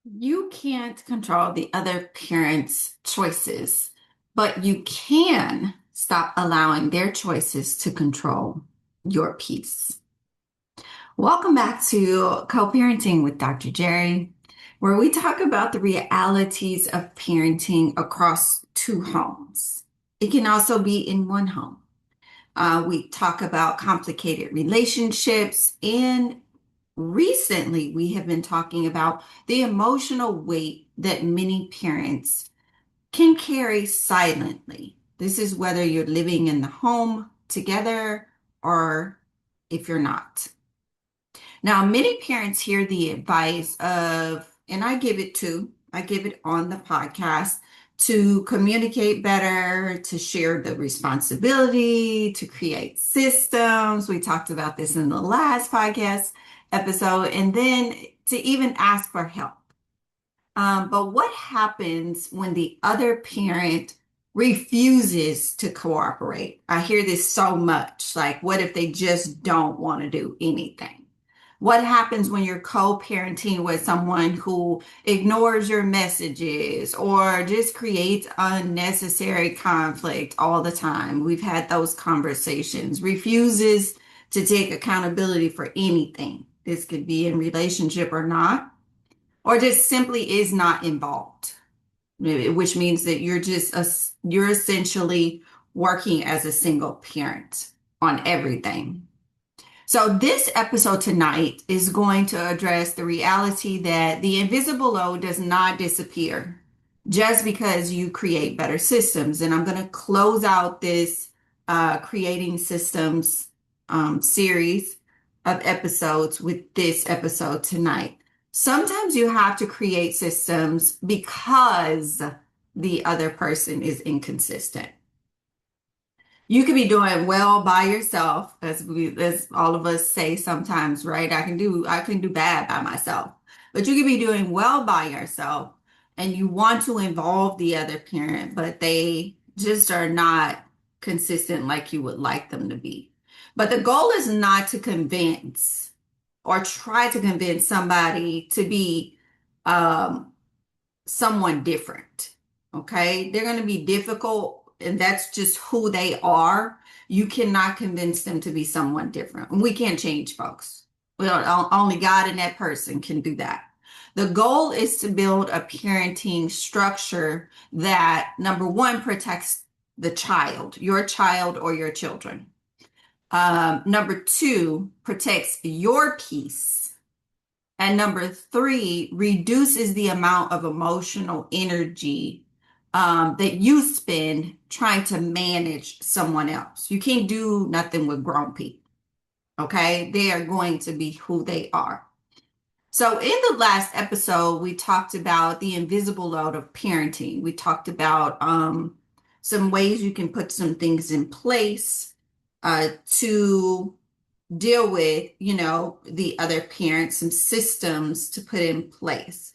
You can't control the other parent's choices, but you can stop allowing their choices to control your peace. Welcome back to Co-Parenting with Dr. Jerry, where we talk about the realities of parenting across two homes. It can also be in one home. We talk about complicated relationships, and recently we have been talking about the emotional weight that many parents can carry silently. This is whether you're living in the home together or if you're not. Now, many parents hear the advice of, and I give it on the podcast to communicate better, to share the responsibility, to create systems. We talked about this in the last podcast episode, and then to even ask for help. But what happens when the other parent refuses to cooperate? I hear this so much. Like, what if they just don't want to do anything? What happens when you're co-parenting with someone who ignores your messages or just creates unnecessary conflict all the time? We've had those conversations, refuses to take accountability for anything. This could be in relationship or not, or just simply is not involved, which means that you're essentially working as a single parent on everything. So, this episode tonight is going to address the reality that the invisible load does not disappear just because you create better systems. And I'm going to close out this creating systems series of episodes with this episode tonight. Sometimes you have to create systems because the other person is inconsistent. You could be doing well by yourself, as all of us say sometimes, right? I can do bad by myself. But you could be doing well by yourself and you want to involve the other parent, but they just are not consistent like you would like them to be. But the goal is not to convince or try to convince somebody to be um, someone different. Okay. They're going to be difficult, and that's just who they are. You cannot convince them to be someone different. We can't change folks. Well, only God and that person can do that. The goal is to build a parenting structure that, number one, protects the child, your child or your children. Number two, protects your peace. And number three, reduces the amount of emotional energy that you spend trying to manage someone else. You can't do nothing with grown people. Okay. They are going to be who they are. So, in the last episode, we talked about the invisible load of parenting. We talked about some ways you can put some things in place to deal with, the other parents, some systems to put in place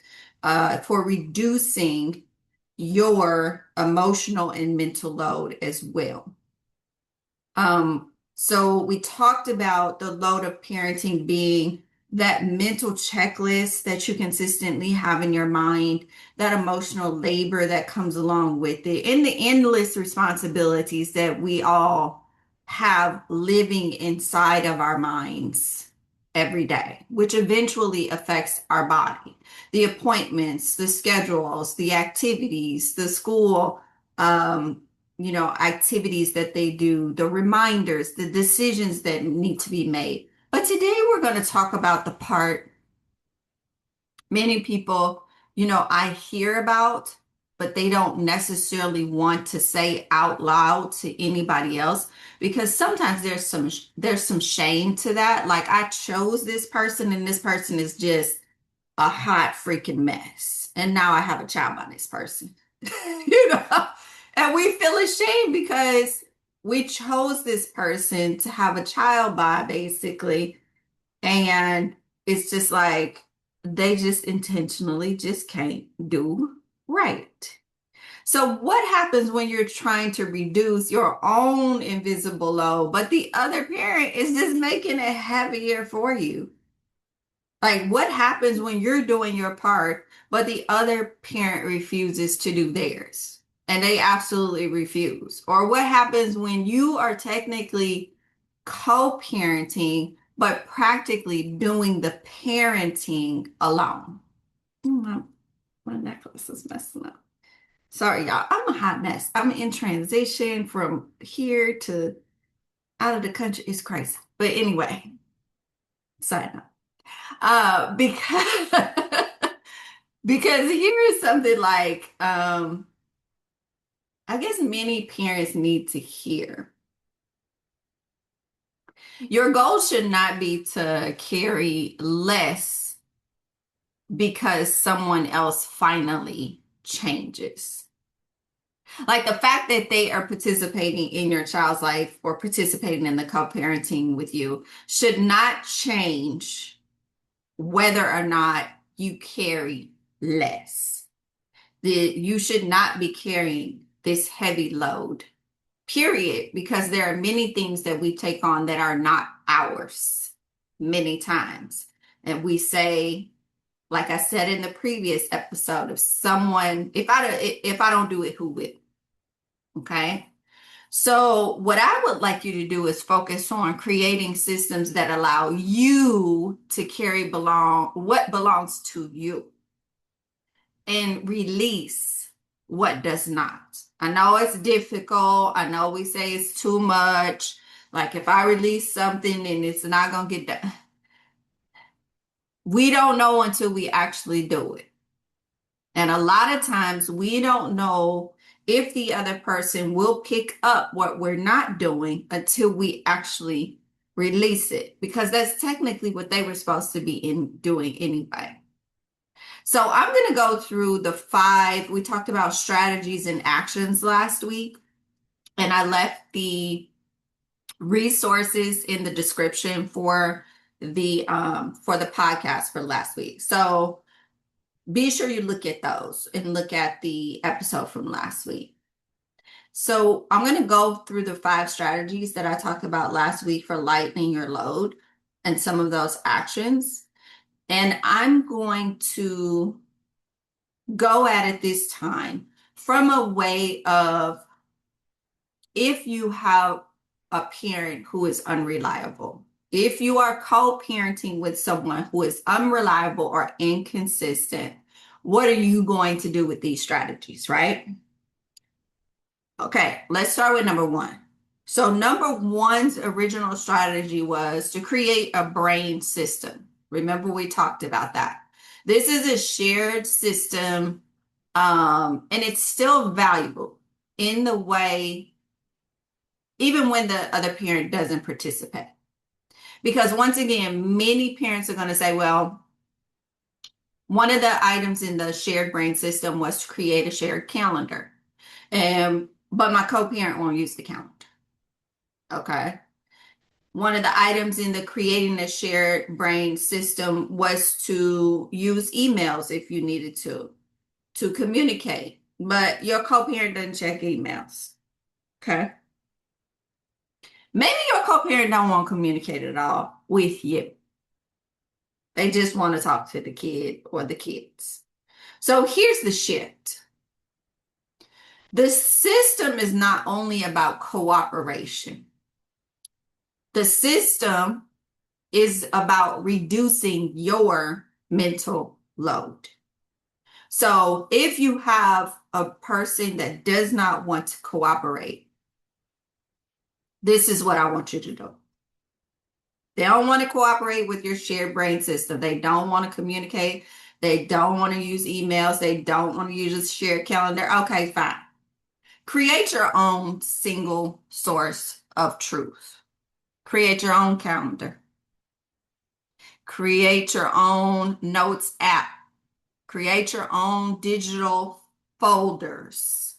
for reducing your emotional and mental load as well. So we talked about the load of parenting being that mental checklist that you consistently have in your mind, that emotional labor that comes along with it, and the endless responsibilities that we all have living inside of our minds every day, which eventually affects our body. The appointments, the schedules, the activities, the school, um, activities that they do, the reminders, the decisions that need to be made. But today we're going to talk about the part many people, I hear about, but they don't necessarily want to say out loud to anybody else because sometimes there's some shame to that. Like, I chose this person and this person is just a hot freaking mess. And now I have a child by this person. you know, and we feel ashamed because we chose this person to have a child by, basically. And it's just like they just intentionally just can't do right. So, what happens when you're trying to reduce your own invisible load, but the other parent is just making it heavier for you? Like, what happens when you're doing your part, but the other parent refuses to do theirs? And they absolutely refuse. Or what happens when you are technically co-parenting, but practically doing the parenting alone? My necklace is messing up. Sorry, y'all. I'm a hot mess. I'm in transition from here to out of the country. It's crazy. But anyway, side note. Because because here is something like I guess many parents need to hear. Your goal should not be to carry less because someone else finally changes. Like the fact that they are participating in your child's life or participating in the co-parenting with you should not change whether or not you carry less. You should not be carrying this heavy load, period, because there are many things that we take on that are not ours many times. And we say, like I said in the previous episode, if someone, if I don't do it, who will? Okay. So what I would like you to do is focus on creating systems that allow you to carry what belongs to you and release what does not. I know it's difficult. I know we say it's too much. Like if I release something and it's not going to get done. We don't know until we actually do it. And a lot of times we don't know if the other person will pick up what we're not doing until we actually release it, because that's technically what they were supposed to be doing anyway. So I'm going to go through we talked about strategies and actions last week, and I left the resources in the description for the podcast for last week. So be sure you look at those and look at the episode from last week. So I'm going to go through the 5 strategies that I talked about last week for lightening your load and some of those actions. And I'm going to go at it this time from a way of, if you have a parent who is unreliable, if you are co-parenting with someone who is unreliable or inconsistent, what are you going to do with these strategies, right? Okay, let's start with number 1. So number 1's original strategy was to create a brain system. Remember, we talked about that. This is a shared system, and it's still valuable in the way, even when the other parent doesn't participate. Because once again, many parents are going to say, well, one of the items in the shared brain system was to create a shared calendar. But my co-parent won't use the calendar. Okay. One of the items in the creating a shared brain system was to use emails if you needed to communicate, but your co-parent doesn't check emails. Okay. Maybe your co-parent don't want to communicate at all with you. They just want to talk to the kid or the kids. So here's the shift. The system is not only about cooperation. The system is about reducing your mental load. So if you have a person that does not want to cooperate, this is what I want you to do. They don't want to cooperate with your shared brain system. They don't want to communicate. They don't want to use emails. They don't want to use a shared calendar. Okay, fine. Create your own single source of truth. Create your own calendar. Create your own notes app. Create your own digital folders.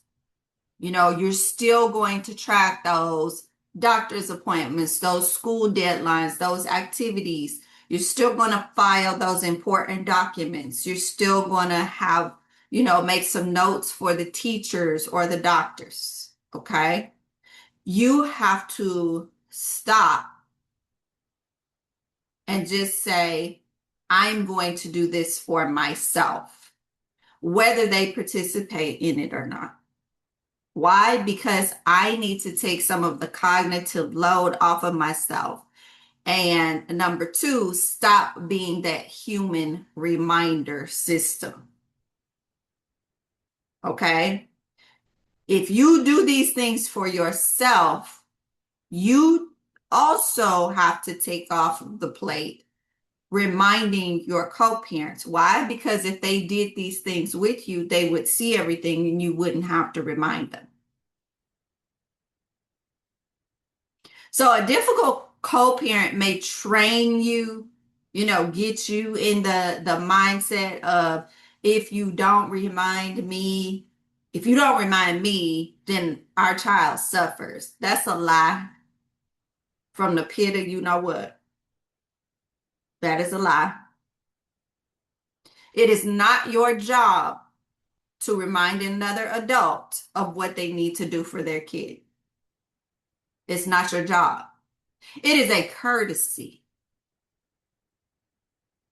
You're still going to track those doctor's appointments, those school deadlines, those activities. You're still going to file those important documents. You're still going to have, make some notes for the teachers or the doctors. Okay. You have to stop and just say, I'm going to do this for myself, whether they participate in it or not. Why? Because I need to take some of the cognitive load off of myself. And number two, stop being that human reminder system. Okay? If you do these things for yourself, you also have to take off the plate reminding your co-parents. Why? Because if they did these things with you, they would see everything and you wouldn't have to remind them. So a difficult co-parent may train you, get you in the mindset of if you don't remind me, then our child suffers. That's a lie from the pit of you know what. That is a lie. It is not your job to remind another adult of what they need to do for their kid. It's not your job. It is a courtesy.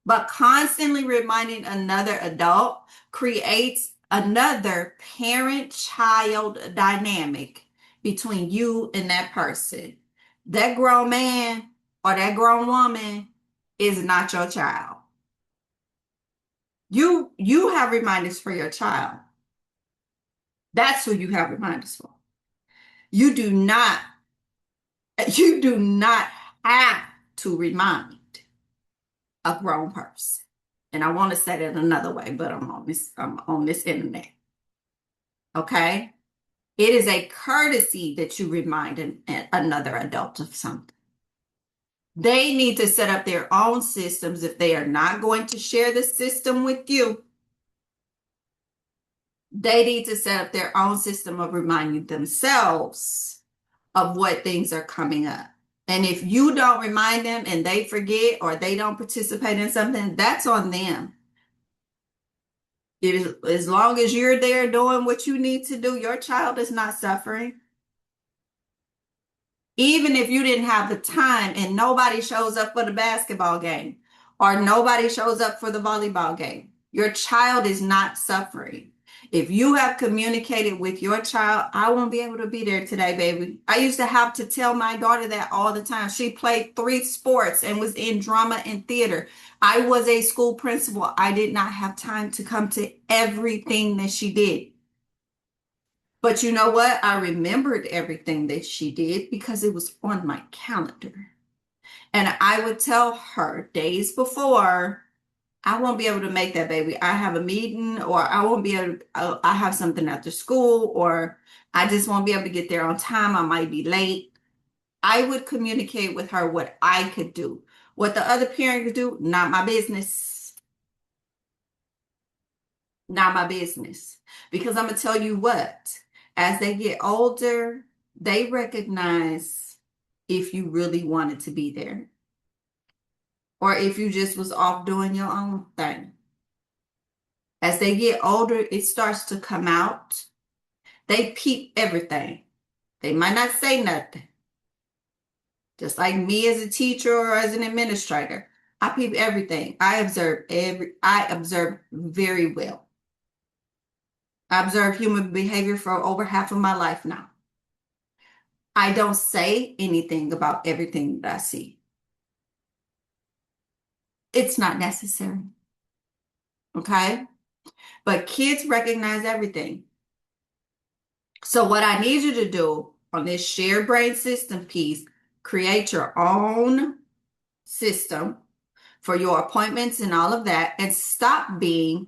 But constantly reminding another adult creates another parent-child dynamic between you and that person. That grown man or that grown woman is not your child. You have reminders for your child. That's who you have reminders for. You do not you do not have to remind a grown person. And I want to say that another way, but I'm on this internet. Okay? It is a courtesy that you remind another adult of something. They need to set up their own systems if they are not going to share the system with you. They need to set up their own system of reminding themselves of what things are coming up. And if you don't remind them and they forget or they don't participate in something, that's on them. It is, as long as you're there doing what you need to do, your child is not suffering. Even if you didn't have the time and nobody shows up for the basketball game or nobody shows up for the volleyball game, your child is not suffering. If you have communicated with your child, I won't be able to be there today, baby. I used to have to tell my daughter that all the time. She played 3 sports and was in drama and theater. I was a school principal. I did not have time to come to everything that she did. But you know what? I remembered everything that she did because it was on my calendar. And I would tell her days before, I won't be able to make that, baby. I have a meeting, or I won't be able to, I have something after school, or I just won't be able to get there on time. I might be late. I would communicate with her what I could do. What the other parent could do, not my business. Not my business. Because I'm going to tell you what, as they get older, they recognize if you really wanted to be there or if you just was off doing your own thing. As they get older, it starts to come out. They peep everything. They might not say nothing. Just like me as a teacher or as an administrator, I peep everything. I observe very well. I observe human behavior for over half of my life now. I don't say anything about everything that I see. It's not necessary. Okay? But kids recognize everything. So what I need you to do on this shared brain system piece, create your own system for your appointments and all of that, and stop being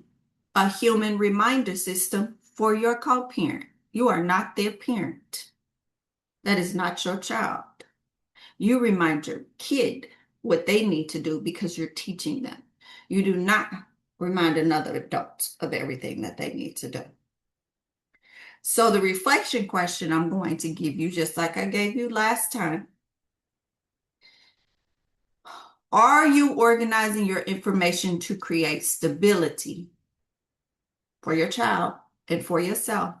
a human reminder system for your co-parent. You are not their parent. That is not your child. You remind your kid what they need to do because you're teaching them. You do not remind another adult of everything that they need to do. So the reflection question I'm going to give you, just like I gave you last time, are you organizing your information to create stability for your child and for yourself?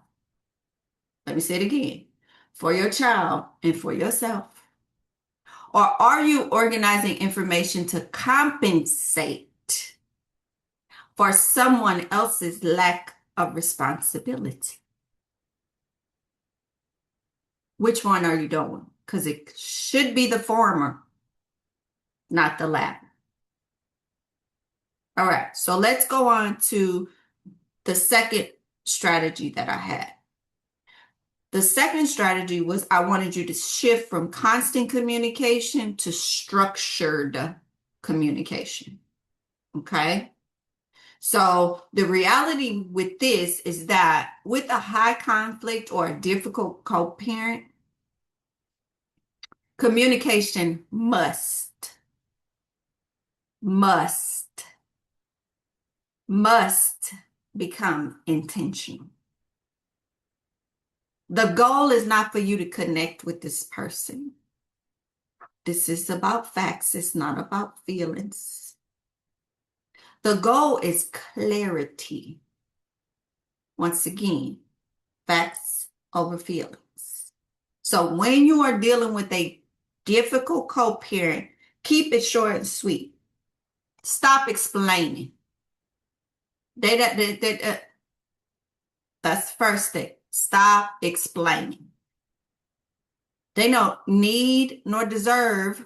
Let me say it again. For your child and for yourself. Or are you organizing information to compensate for someone else's lack of responsibility. Which one are you doing? Because it should be the former, not the latter. All right, so let's go on to the second strategy that I had. The second strategy was I wanted you to shift from constant communication to structured communication. Okay? So the reality with this is that with a high conflict or a difficult co-parent, communication must, must become intentional. The goal is not for you to connect with this person. This is about facts. It's not about feelings. The goal is clarity. Once again, facts over feelings. So when you are dealing with a difficult co-parent, keep it short and sweet. Stop explaining. That's the first thing. Stop explaining. They don't need nor deserve.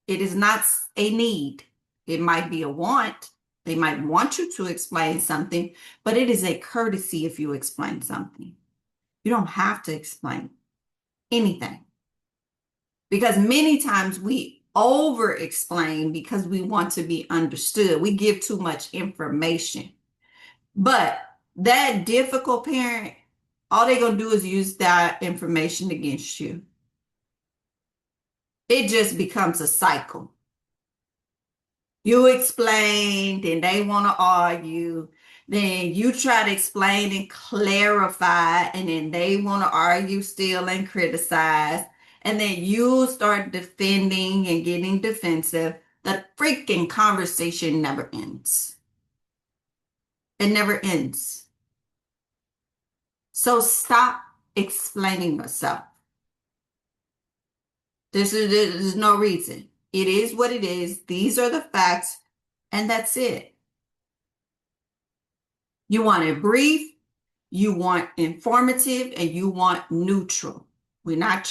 It is not a need. It might be a want. They might want you to explain something, but it is a courtesy if you explain something. You don't have to explain anything. Because many times we over explain because we want to be understood. We give too much information. But that difficult parent, all they're going to do is use that information against you. It just becomes a cycle. You explain, then they want to argue. Then you try to explain and clarify, and then they want to argue still and criticize. And then you start defending and getting defensive. The freaking conversation never ends. It never ends. So stop explaining yourself. There's no reason. It is what it is. These are the facts, and that's it. You want it brief, you want informative, and you want neutral. I'm not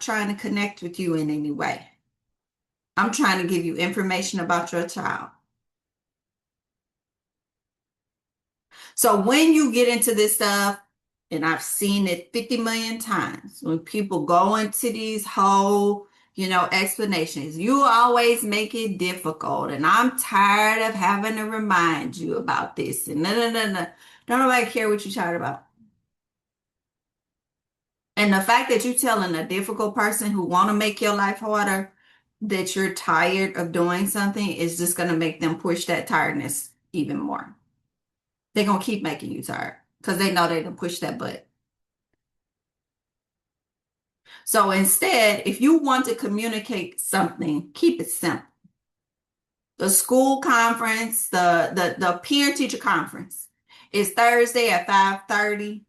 trying to connect with you in any way. I'm trying to give you information about your child. So when you get into this stuff, and I've seen it 50 million times, when people go into these whole, explanations, you always make it difficult. And I'm tired of having to remind you about this. And no. Don't nobody care what you're tired about. And the fact that you're telling a difficult person who want to make your life harder that you're tired of doing something is just going to make them push that tiredness even more. They're going to keep making you tired because they know they can push that button. So instead, if you want to communicate something, keep it simple. The school conference, the peer-teacher conference is Thursday at 5:30.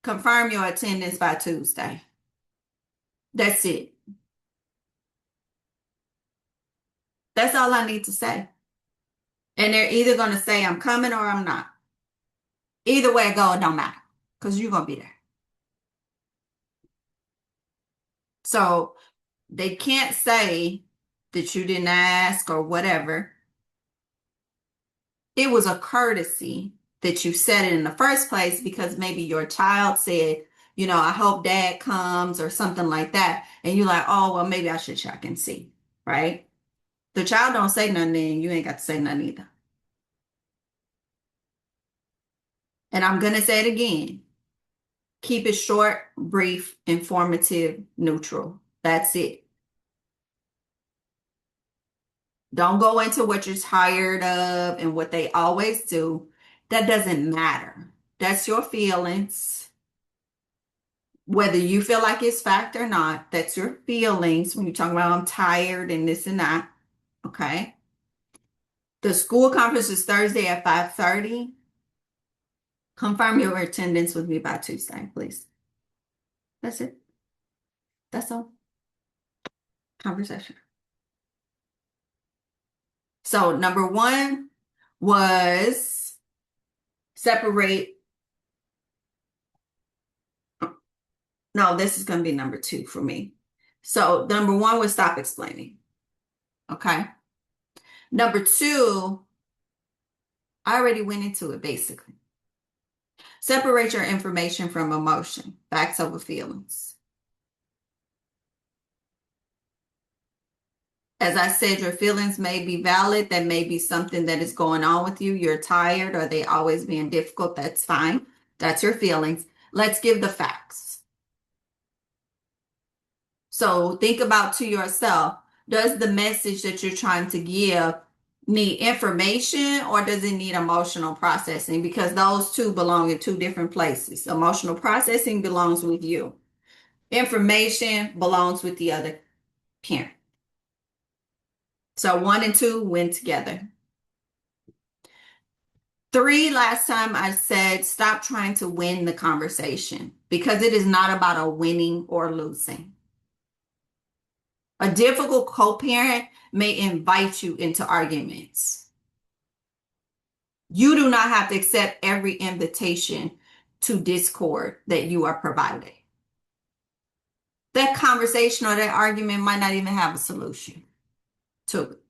Confirm your attendance by Tuesday. That's it. That's all I need to say. And they're either going to say I'm coming or I'm not. Either way it goes, it don't matter because you're going to be there. So they can't say that you didn't ask or whatever. It was a courtesy that you said it in the first place because maybe your child said, I hope dad comes or something like that. And you're like, oh, well, maybe I should check and see, right? The child don't say nothing, then you ain't got to say nothing either. And I'm going to say it again. Keep it short, brief, informative, neutral. That's it. Don't go into what you're tired of and what they always do. That doesn't matter. That's your feelings. Whether you feel like it's fact or not, that's your feelings when you're talking about I'm tired and this and that. Okay. The school conference is Thursday at 5:30. Confirm your attendance with me by Tuesday, please. That's it. That's all. Conversation. So number one was separate. No, this is going to be number two for me. So number one was stop explaining. Okay. Number two, I already went into it basically. Separate your information from emotion, facts over feelings. As I said, your feelings may be valid. That may be something that is going on with you. You're tired or they always being difficult. That's fine. That's your feelings. Let's give the facts. So think about to yourself, does the message that you're trying to give need information or does it need emotional processing? Because those two belong in two different places. Emotional processing belongs with you. Information belongs with the other parent. So one and two went together. Three, last time I said, stop trying to win the conversation because it is not about a winning or losing. A difficult co-parent may invite you into arguments. You do not have to accept every invitation to discord that you are providing. That conversation or that argument might not even have a solution to it.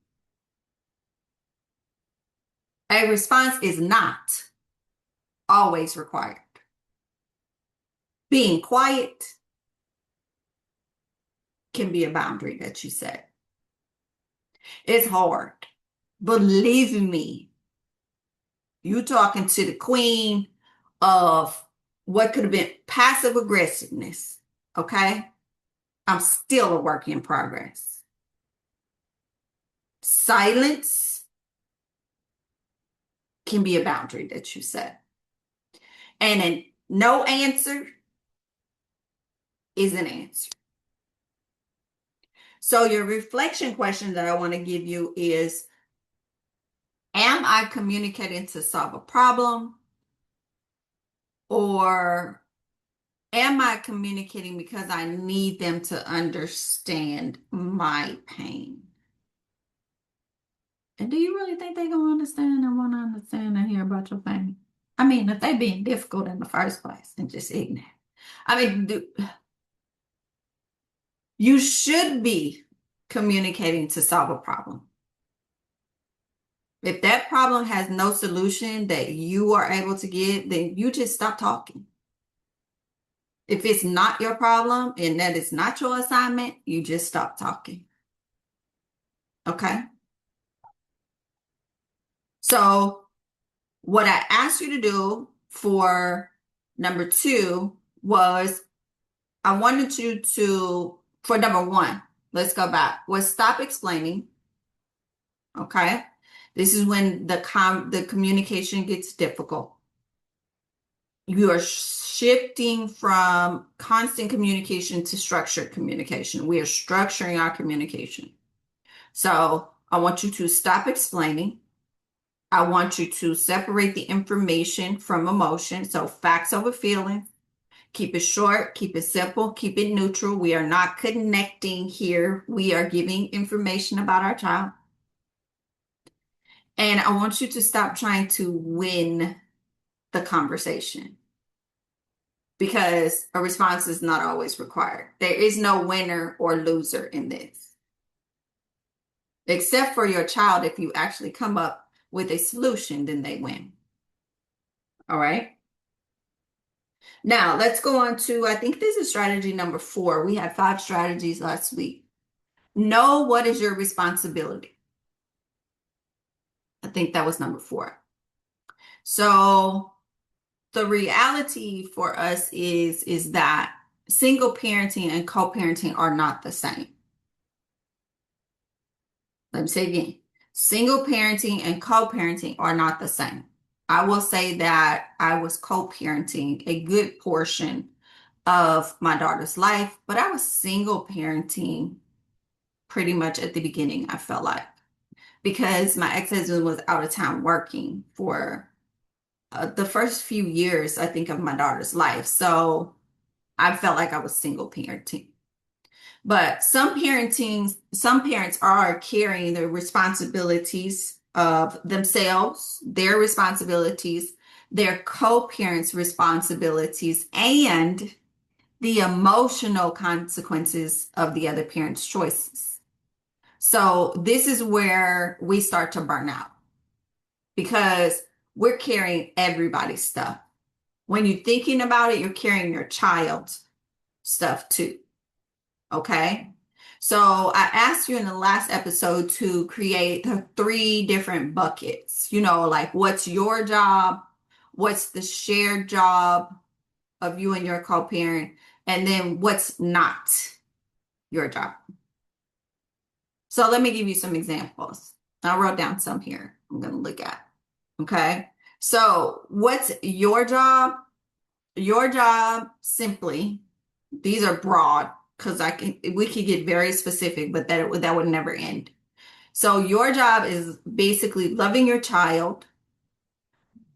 A response is not always required. Being quiet can be a boundary that you set. It's hard. Believe me, you talking to the queen of what could have been passive aggressiveness, okay? I'm still a work in progress. Silence can be a boundary that you set. And a no answer is an answer. So your reflection question that I want to give you is, am I communicating to solve a problem? Or am I communicating because I need them to understand my pain? And do you really think they're going to understand and want to understand and hear about your pain? I mean, if they being difficult in the first place and just ignorant. I mean, you should be communicating to solve a problem. If that problem has no solution that you are able to give, then you just stop talking. If it's not your problem and that is not your assignment, you just stop talking. Okay? So what I asked you to do for number two was I wanted you to, for number one, let's go back, was stop explaining. Okay? This is when the communication gets difficult. You are shifting from constant communication to structured communication. We are structuring our communication. So I want you to stop explaining. I want you to separate the information from emotion. So facts over feelings. Keep it short, keep it simple, keep it neutral. We are not connecting here. We are giving information about our child. And I want you to stop trying to win the conversation because a response is not always required. There is no winner or loser in this, except for your child. If you actually come up with a solution, then they win. All right. Now let's go on to, I think this is strategy number 4. We had 5 strategies last week. Know what is your responsibility. I think that was number 4. So the reality for us is that single parenting and co-parenting are not the same. Let me say again. Single parenting and co-parenting are not the same. I will say that I was co-parenting a good portion of my daughter's life, but I was single parenting pretty much at the beginning, I felt like, because my ex-husband was out of town working for the first few years, I think, of my daughter's life. So I felt like I was single parenting. But some parents are carrying the responsibilities of themselves, their responsibilities, their co-parents' responsibilities, and the emotional consequences of the other parent's choices. So this is where we start to burn out because we're carrying everybody's stuff. When you're thinking about it, you're carrying your child's stuff too. Okay. So I asked you in the last episode to create the three different buckets, like what's your job, what's the shared job of you and your co-parent, and then what's not your job. So let me give you some examples. I wrote down some here I'm going to look at. Okay. So what's your job? Your job simply, these are broad because we could get very specific, but that would never end. So your job is basically loving your child,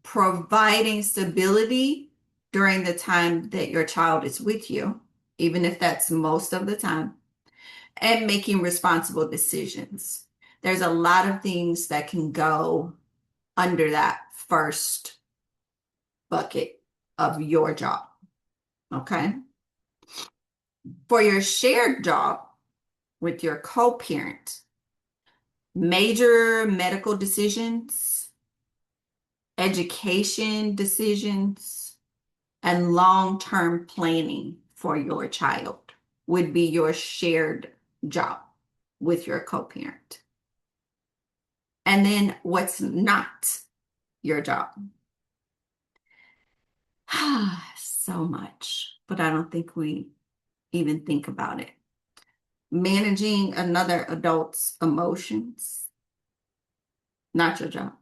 providing stability during the time that your child is with you, even if that's most of the time, and making responsible decisions. There's a lot of things that can go under that first bucket of your job. Okay. For your shared job with your co-parent, major medical decisions, education decisions, and long-term planning for your child would be your shared job with your co-parent. And then what's not your job? So much, but I don't think we even think about it. Managing another adult's emotions, not your job.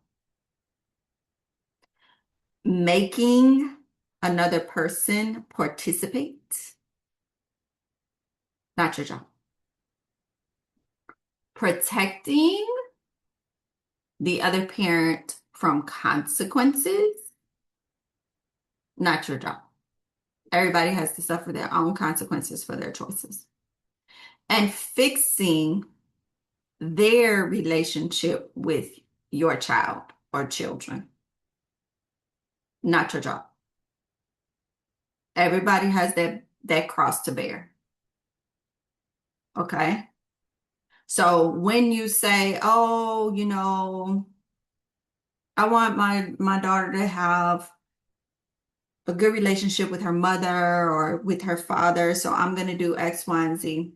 Making another person participate, not your job. Protecting the other parent from consequences, not your job. Everybody has to suffer their own consequences for their choices. And fixing their relationship with your child or children, not your job. Everybody has that cross to bear. Okay. So when you say, oh, I want my daughter to have a good relationship with her mother or with her father, so I'm going to do X, Y, and Z.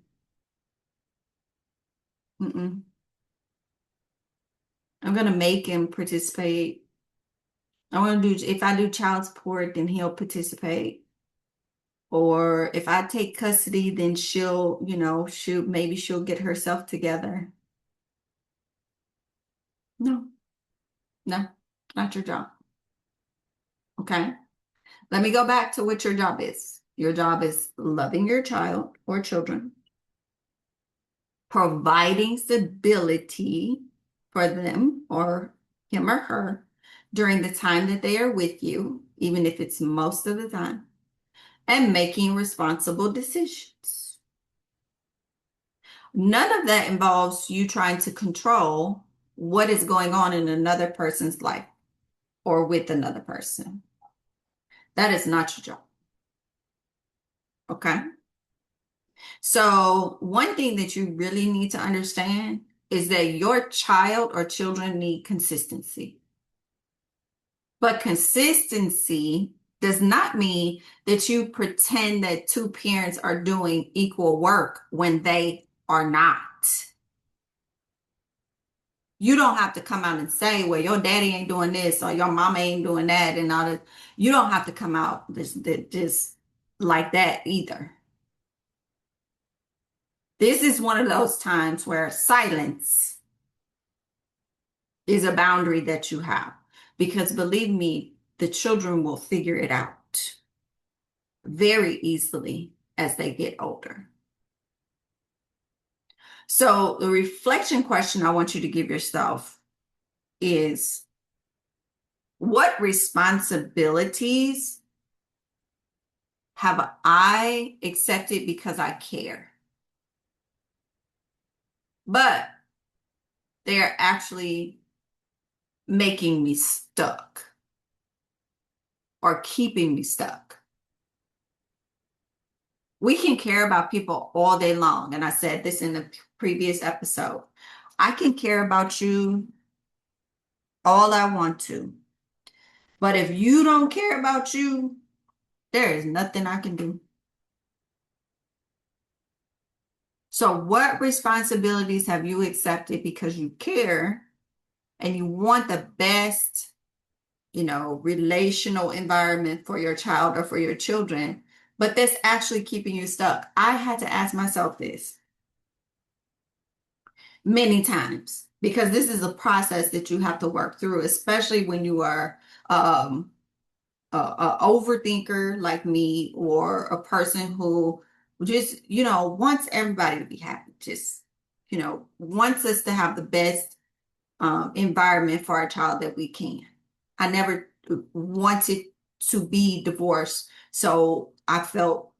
Mm-mm. I'm going to make him participate. I want to do, if I do child support, then he'll participate. Or if I take custody, then maybe she'll get herself together. No, no, not your job. Okay. Let me go back to what your job is. Your job is loving your child or children, providing stability for them or him or her during the time that they are with you, even if it's most of the time, and making responsible decisions. None of that involves you trying to control what is going on in another person's life or with another person. That is not your job. Okay. So, one thing that you really need to understand is that your child or children need consistency. But consistency does not mean that you pretend that two parents are doing equal work when they are not. You don't have to come out and say, well, your daddy ain't doing this or your mama ain't doing that and all that. You don't have to come out just like that either. This is one of those times where silence is a boundary that you have. Because believe me, the children will figure it out very easily as they get older. So the reflection question I want you to give yourself is, what responsibilities have I accepted because I care? but they're actually making me stuck or keeping me stuck. We can care about people all day long. And I said this in the previous episode. I can care about you all I want to. But if you don't care about you, there is nothing I can do. So, what responsibilities have you accepted because you care and you want the best, relational environment for your child or for your children, but that's actually keeping you stuck? I had to ask myself this many times because this is a process that you have to work through, especially when you are um, a overthinker like me, or a person who just, wants everybody to be happy, just, wants us to have the best environment for our child that we can. I never wanted to be divorced. So I felt,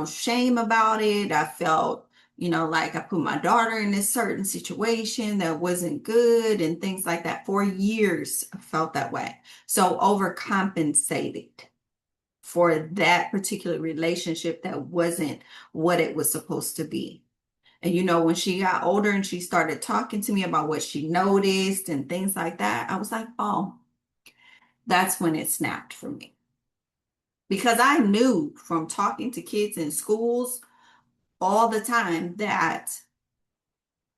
shame about it. I felt, like I put my daughter in this certain situation that wasn't good and things like that. For years, I felt that way. So overcompensated for that particular relationship that wasn't what it was supposed to be. And when she got older and she started talking to me about what she noticed and things like that, I was like, oh, that's when it snapped for me. Because I knew from talking to kids in schools all the time that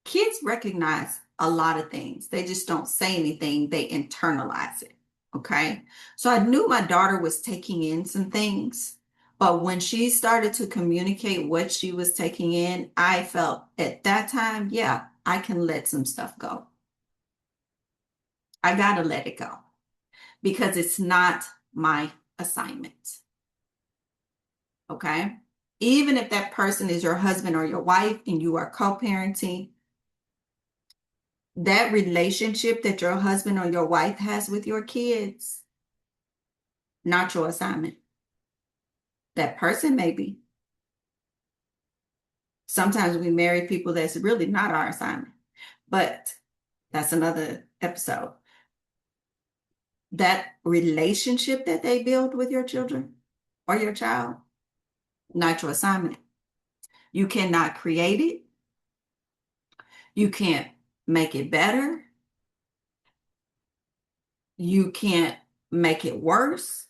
kids recognize a lot of things. They just don't say anything, they internalize it. Okay. So I knew my daughter was taking in some things, but when she started to communicate what she was taking in, I felt at that time, yeah, I can let some stuff go. I got to let it go because it's not my assignment. Okay. Even if that person is your husband or your wife and you are co parenting, that relationship that your husband or your wife has with your kids, not your assignment. That person may be. Sometimes we marry people that's really not our assignment, but that's another episode. That relationship that they build with your children or your child, not your assignment. You cannot create it. You can't make it better. You can't make it worse.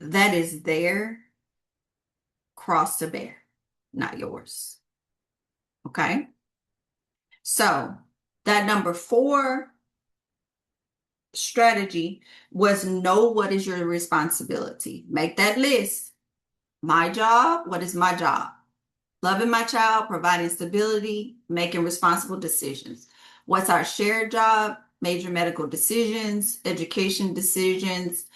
That is their cross to bear, not yours. Okay? So that number 4 strategy was know what is your responsibility. Make that list. My job, what is my job? Loving my child, providing stability, making responsible decisions. What's our shared job? Major medical decisions, education decisions,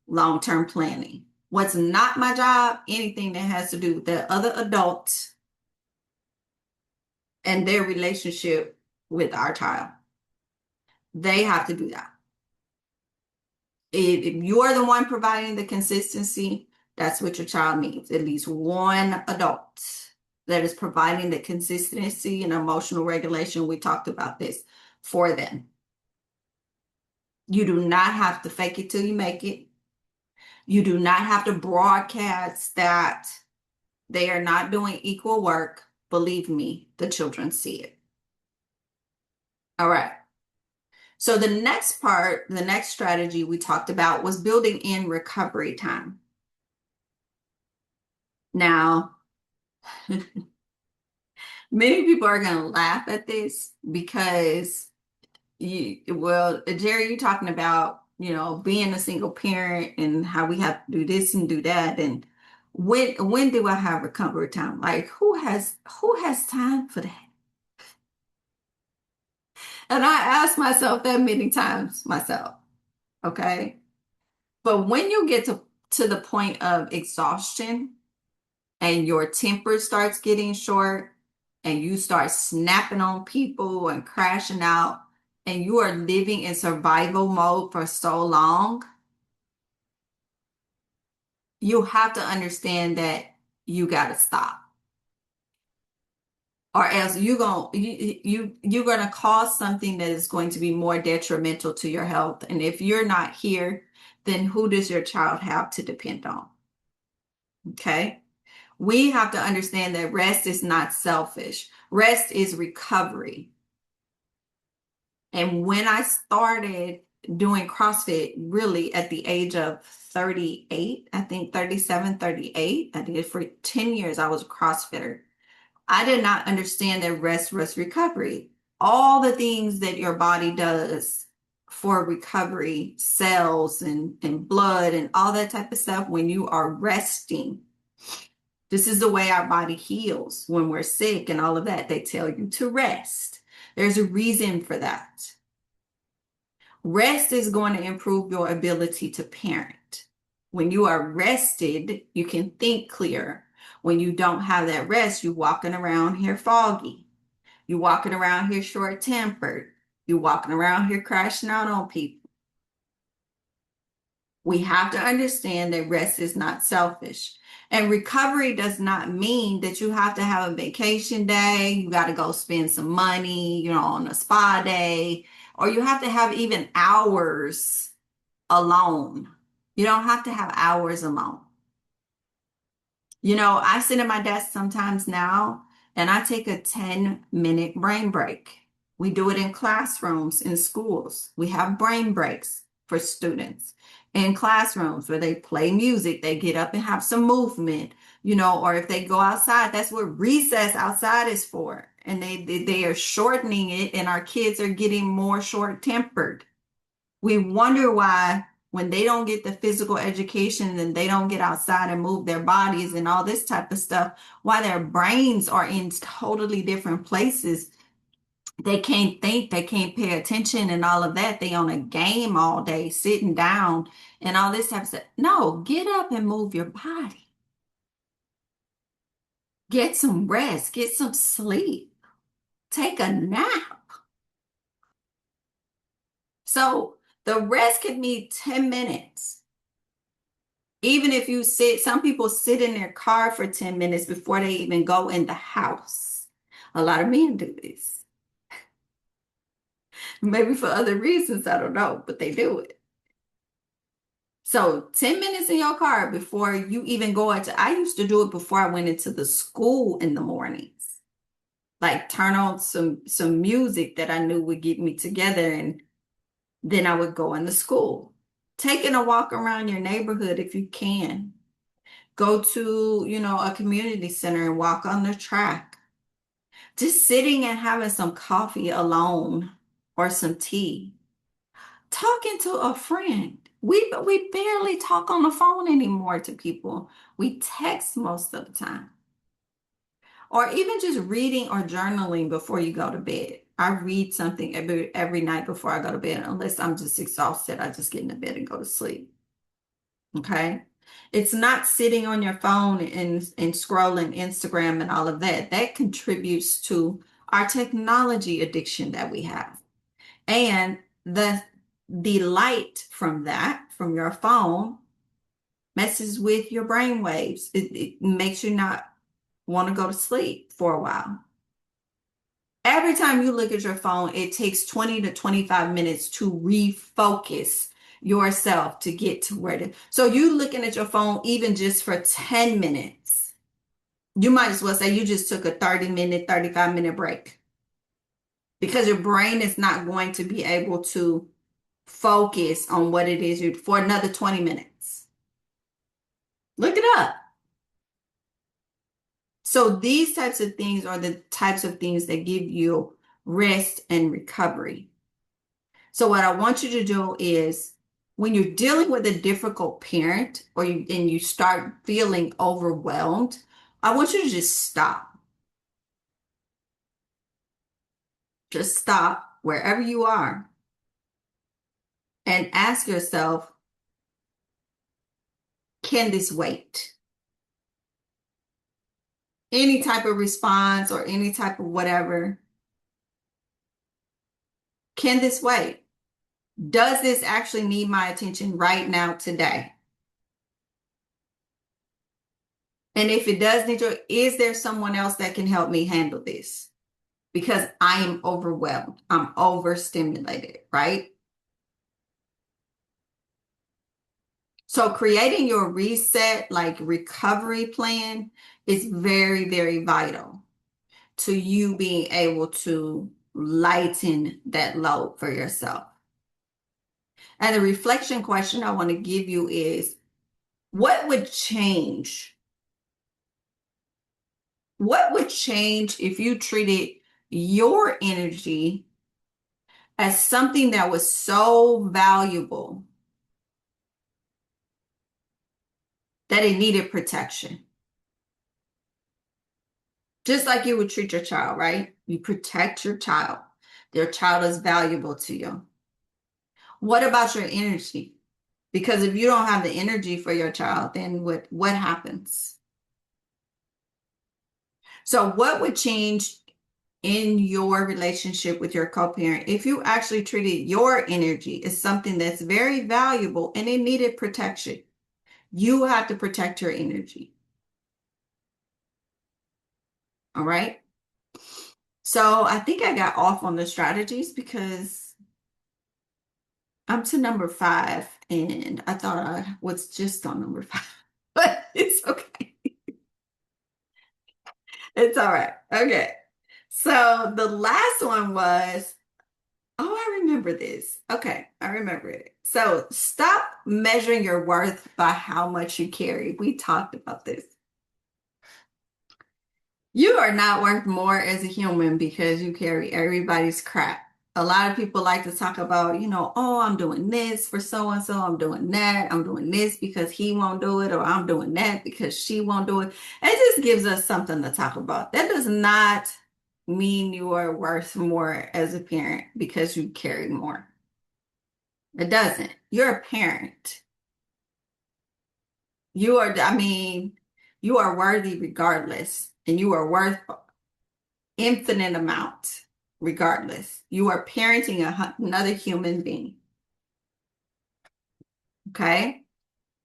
long-term planning. What's not my job? Anything that has to do with the other adults and their relationship with our child. They have to do that. If you are the one providing the consistency, that's what your child needs. At least one adult that is providing the consistency and emotional regulation. We talked about this for them. You do not have to fake it till you make it. You do not have to broadcast that they are not doing equal work. Believe me, the children see it. All right. So the next part, the next strategy we talked about was building in recovery time. Now, many people are going to laugh at this because Jerry, you're talking about, being a single parent and how we have to do this and do that. And when do I have recovery time? Like who has time for that? And I ask myself that many times myself. Okay. But when you get to the point of exhaustion and your temper starts getting short and you start snapping on people and crashing out and you are living in survival mode for so long, you have to understand that you got to stop. or else you're gonna cause something that is going to be more detrimental to your health. And if you're not here, then who does your child have to depend on? Okay. We have to understand that rest is not selfish. Rest is recovery. And when I started doing CrossFit, really at the age of 38, I think 37, 38, I did it for 10 years. I was a CrossFitter. I did not understand that rest was recovery. All the things that your body does for recovery, cells and blood and all that type of stuff, when you are resting, this is the way our body heals when we're sick and all of that. They tell you to rest. There's a reason for that. Rest is going to improve your ability to parent. When you are rested, you can think clear. When you don't have that rest, you're walking around here foggy. You're walking around here short-tempered. You're walking around here crashing out on people. We have to understand that rest is not selfish. And recovery does not mean that you have to have a vacation day, you got to go spend some money, on a spa day, or you have to have even hours alone. You don't have to have hours alone. I sit at my desk sometimes now and I take a 10-minute brain break. We do it in classrooms, in schools. We have brain breaks for students in classrooms where they play music, they get up and have some movement, or if they go outside, that's what recess outside is for. And they are shortening it, and our kids are getting more short-tempered. We wonder why when they don't get the physical education and they don't get outside and move their bodies and all this type of stuff, why their brains are in totally different places. They can't think, they can't pay attention and all of that. They on a game all day, sitting down and all this type of stuff. No, get up and move your body. Get some rest, get some sleep, take a nap. So the rest could be 10 minutes. Even if you sit, some people sit in their car for 10 minutes before they even go in the house. A lot of men do this. Maybe for other reasons, I don't know, but they do it. So 10 minutes in your car before you even go into, I used to do it before I went into the school in the mornings. Like turn on some music that I knew would get me together, and then I would go into school. Taking a walk around your neighborhood if you can. Go to, a community center and walk on the track. Just sitting and having some coffee alone or some tea. Talking to a friend. We barely talk on the phone anymore to people. We text most of the time. Or even just reading or journaling before you go to bed. I read something every night before I go to bed. Unless I'm just exhausted, I just get into bed and go to sleep. Okay? It's not sitting on your phone and scrolling Instagram and all of that. That contributes to our technology addiction that we have. And the light from that, from your phone, messes with your brain waves. It makes you not want to go to sleep for a while. Every time you look at your phone, it takes 20 to 25 minutes to refocus yourself to get to where to. So you looking at your phone even just for 10 minutes. You might as well say you just took a 30-minute, 35-minute break, because your brain is not going to be able to focus on what it is for another 20 minutes. Look it up. So these types of things are the types of things that give you rest and recovery. So what I want you to do is, when you're dealing with a difficult parent and you start feeling overwhelmed, I want you to just stop. Just stop wherever you are and ask yourself, can this wait? Any type of response or any type of whatever. Can this wait? Does this actually need my attention right now today? And if it does need to, is there someone else that can help me handle this? Because I am overwhelmed. I'm overstimulated, right? So creating your reset, like recovery plan, is very, very vital to you being able to lighten that load for yourself. And the reflection question I want to give you is, what would change? What would change if you treated your energy as something that was so valuable that it needed protection? Just like you would treat your child, right? You protect your child. Their child is valuable to you. What about your energy? Because if you don't have the energy for your child, then what happens? So what would change in your relationship with your co-parent if you actually treated your energy as something that's very valuable and it needed protection? You have to protect your energy. All right. So I think I got off on the strategies because I'm to number 5 and I thought I was just on number 5, but it's okay. It's all right. Okay. So the last one was, oh, I remember this. Okay, I remember it. So stop measuring your worth by how much you carry. We talked about this. You are not worth more as a human because you carry everybody's crap. A lot of people like to talk about, oh, I'm doing this for so and so, I'm doing that, I'm doing this because he won't do it, or I'm doing that because she won't do it. It just gives us something to talk about. That does not mean you are worth more as a parent because you carry more. It doesn't. You're a parent. You are worthy regardless, and you are worth infinite amount regardless. You are parenting another human being. Okay.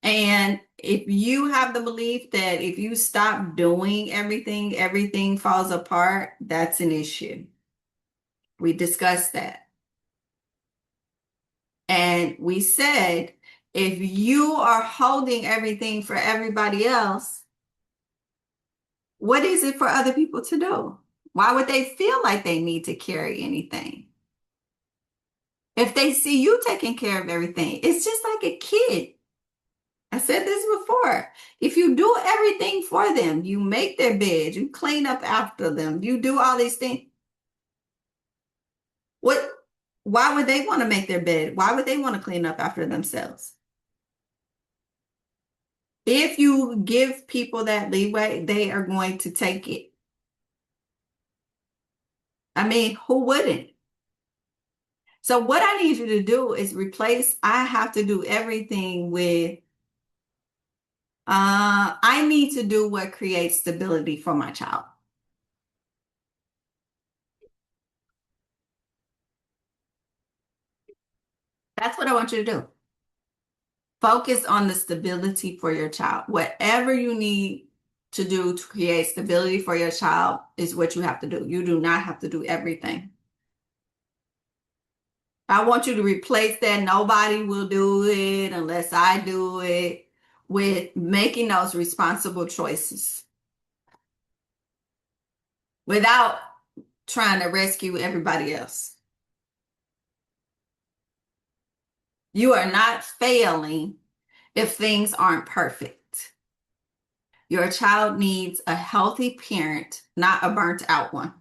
And if you have the belief that if you stop doing everything, everything falls apart, that's an issue. We discussed that. And we said, if you are holding everything for everybody else, what is it for other people to do? Why would they feel like they need to carry anything? If they see you taking care of everything, it's just like a kid. I said this before. If you do everything for them, you make their bed, you clean up after them, you do all these things. What, why would they want to make their bed? Why would they want to clean up after themselves? If you give people that leeway, they are going to take it. I mean, who wouldn't? So what I need you to do is replace, I have to do everything with, I need to do what creates stability for my child. That's what I want you to do. Focus on the stability for your child. Whatever you need to do to create stability for your child is what you have to do. You do not have to do everything. I want you to replace that nobody will do it unless I do it with making those responsible choices without trying to rescue everybody else. You are not failing if things aren't perfect. Your child needs a healthy parent, not a burnt out one.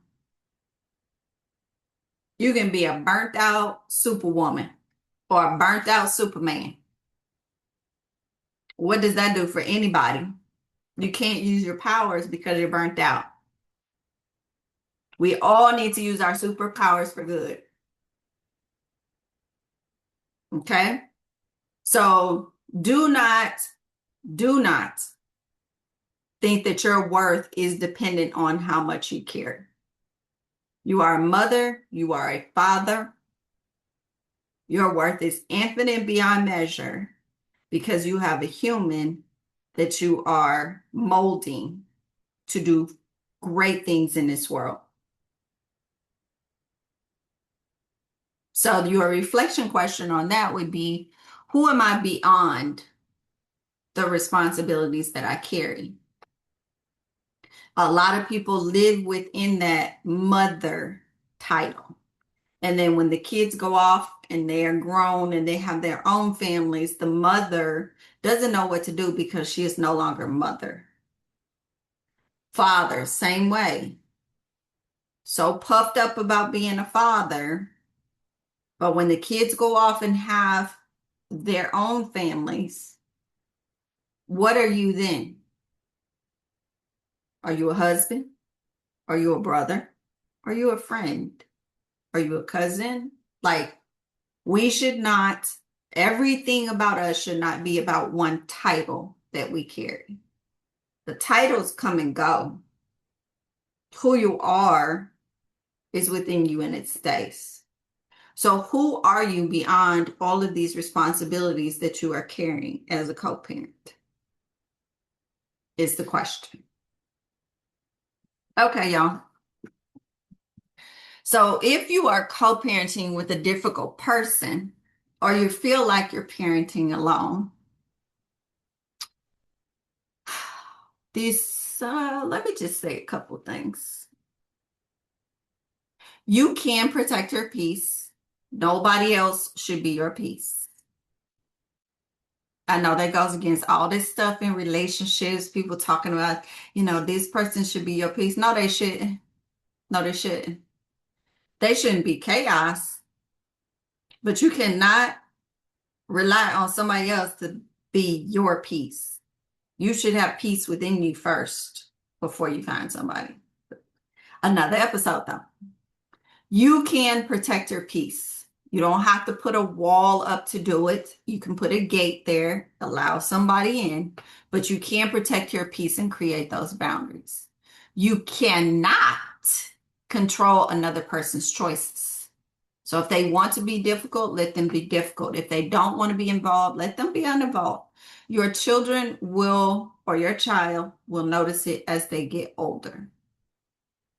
You can be a burnt out superwoman or a burnt out Superman. What does that do for anybody? You can't use your powers because you're burnt out. We all need to use our superpowers for good. Okay? So do not think that your worth is dependent on how much you care. You are a mother, you are a father. Your worth is infinite beyond measure because you have a human that you are molding to do great things in this world. So your reflection question on that would be, who am I beyond the responsibilities that I carry? A lot of people live within that mother title. And then when the kids go off and they're grown and they have their own families, the mother doesn't know what to do because she is no longer mother. Father, same way. So puffed up about being a father, but when the kids go off and have their own families, what are you then? Are you a husband? Are you a brother? Are you a friend? Are you a cousin? Like, we should not, everything about us should not be about one title that we carry. The titles come and go. Who you are is within you and it stays. So who are you beyond all of these responsibilities that you are carrying as a co-parent? Is the question. Okay, y'all. So if you are co-parenting with a difficult person, or you feel like you're parenting alone, let me just say a couple things. You can protect your peace. Nobody else should be your peace. I know that goes against all this stuff in relationships, people talking about, this person should be your peace. No, they shouldn't. No, they shouldn't. They shouldn't be chaos, but you cannot rely on somebody else to be your peace. You should have peace within you first before you find somebody. Another episode, though. You can protect your peace. You don't have to put a wall up to do it. You can put a gate there, allow somebody in, but you can protect your peace and create those boundaries. You cannot control another person's choices. So if they want to be difficult, let them be difficult. If they don't want to be involved, let them be uninvolved. Your children will, or your child will notice it as they get older.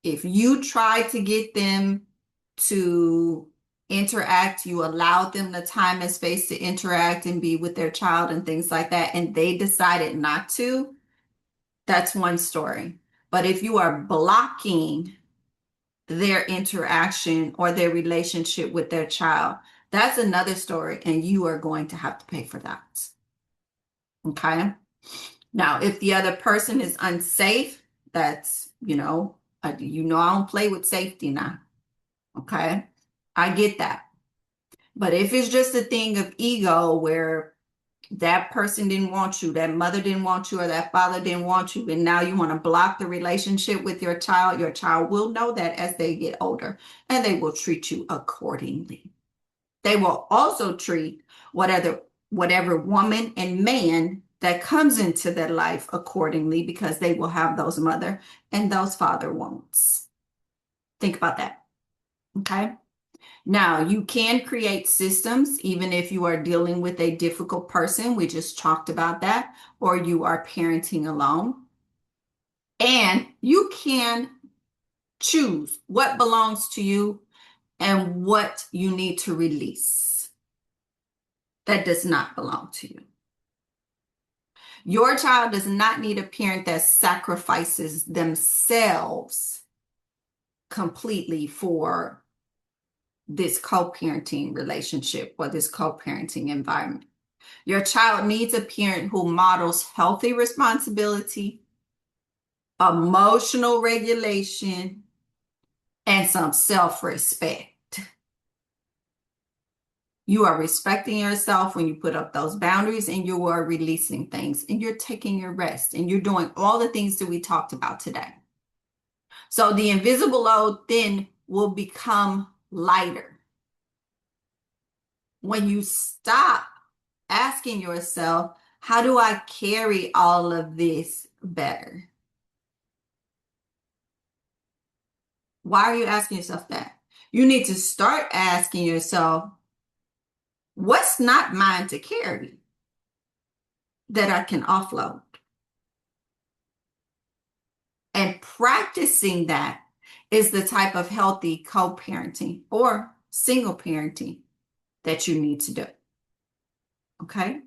If you try to get them to interact, you allowed them the time and space to interact and be with their child and things like that, and they decided not to, that's one story. But if you are blocking their interaction or their relationship with their child, that's another story, and you are going to have to pay for that. Okay? Now, if the other person is unsafe, that's, I don't play with safety now. Okay? I get that. But if it's just a thing of ego where that person didn't want you, that mother didn't want you, or that father didn't want you, and now you want to block the relationship with your child will know that as they get older, and they will treat you accordingly. They will also treat whatever woman and man that comes into their life accordingly, because they will have those mother and those father wounds. Think about that. Okay? Now, you can create systems even if you are dealing with a difficult person. We just talked about that. Or you are parenting alone. And you can choose what belongs to you and what you need to release that does not belong to you. Your child does not need a parent that sacrifices themselves completely for this co-parenting relationship or this co-parenting environment. Your child needs a parent who models healthy responsibility, emotional regulation, and some self-respect. You are respecting yourself when you put up those boundaries, and you are releasing things, and you're taking your rest, and you're doing all the things that we talked about today. So the invisible load then will become lighter when you stop asking yourself, how do I carry all of this better? Why are you asking yourself that? You need to start asking yourself, what's not mine to carry that I can offload? And practicing that is the type of healthy co-parenting or single parenting that you need to do. Okay.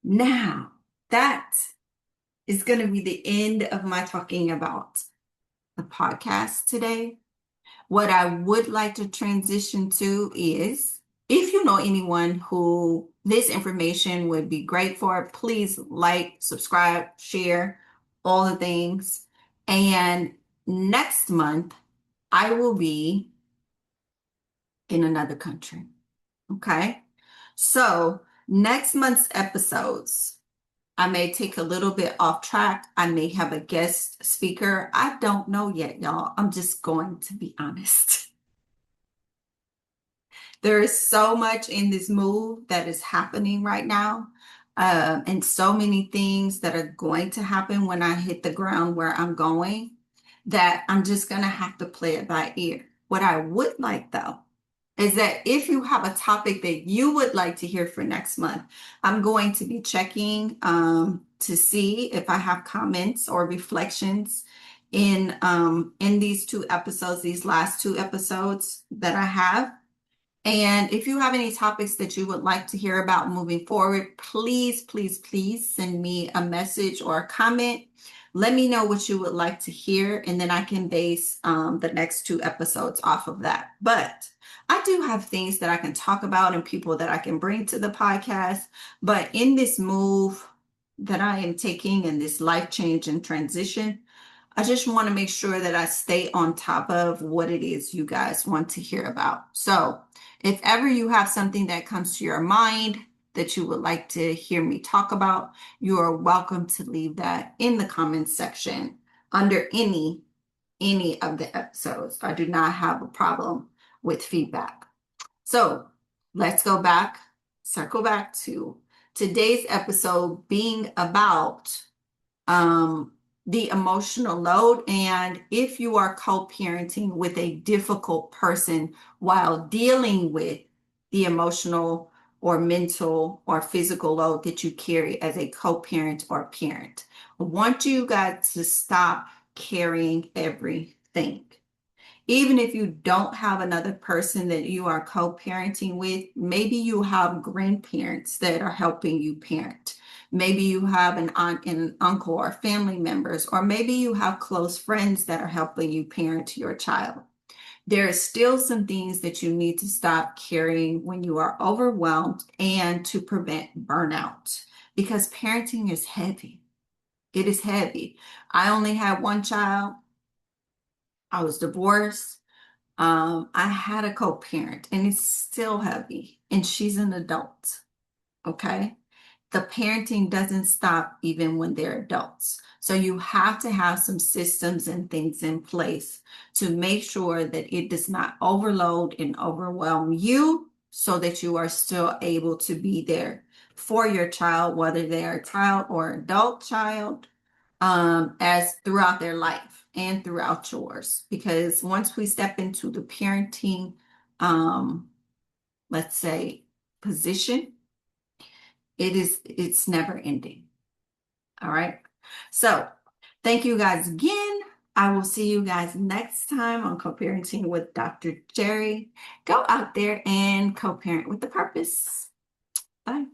Now, that is going to be the end of my talking about the podcast today. What I would like to transition to is, if you know anyone who this information would be great for, please like, subscribe, share, all the things. And next month, I will be in another country. Okay. So next month's episodes, I may take a little bit off track. I may have a guest speaker. I don't know yet, y'all. I'm just going to be honest. There is so much in this move that is happening right now, and so many things that are going to happen when I hit the ground where I'm going, that I'm just going to have to play it by ear. What I would like, though, is that if you have a topic that you would like to hear for next month, I'm going to be checking to see if I have comments or reflections in these two episodes, these last two episodes that I have. And if you have any topics that you would like to hear about moving forward, please, please, please send me a message or a comment. Let me know what you would like to hear, and then I can base the next two episodes off of that. But I do have things that I can talk about and people that I can bring to the podcast. But in this move that I am taking and this life change and transition, I just want to make sure that I stay on top of what it is you guys want to hear about. So if ever you have something that comes to your mind that you would like to hear me talk about, you are welcome to leave that in the comments section under any of the episodes. I do not have a problem with feedback. So let's go back, circle back to today's episode being about the emotional load, and if you are co-parenting with a difficult person while dealing with the emotional or mental or physical load that you carry as a co-parent or parent. I want you guys to stop carrying everything. Even if you don't have another person that you are co-parenting with, maybe you have grandparents that are helping you parent. Maybe you have an aunt and an uncle or family members, or maybe you have close friends that are helping you parent your child. There are still some things that you need to stop carrying when you are overwhelmed and to prevent burnout, because parenting is heavy. It is heavy. I only had one child. I was divorced. I had a co-parent and it's still heavy, and she's an adult. Okay. The parenting doesn't stop even when they're adults. So you have to have some systems and things in place to make sure that it does not overload and overwhelm you, so that you are still able to be there for your child, whether they're a child or adult child, as throughout their life and throughout yours. Because once we step into the parenting, let's say, position, it's never ending. All right. So thank you guys again. I will see you guys next time on Co-Parenting with Dr. Jerry. Go out there and co-parent with a purpose. Bye.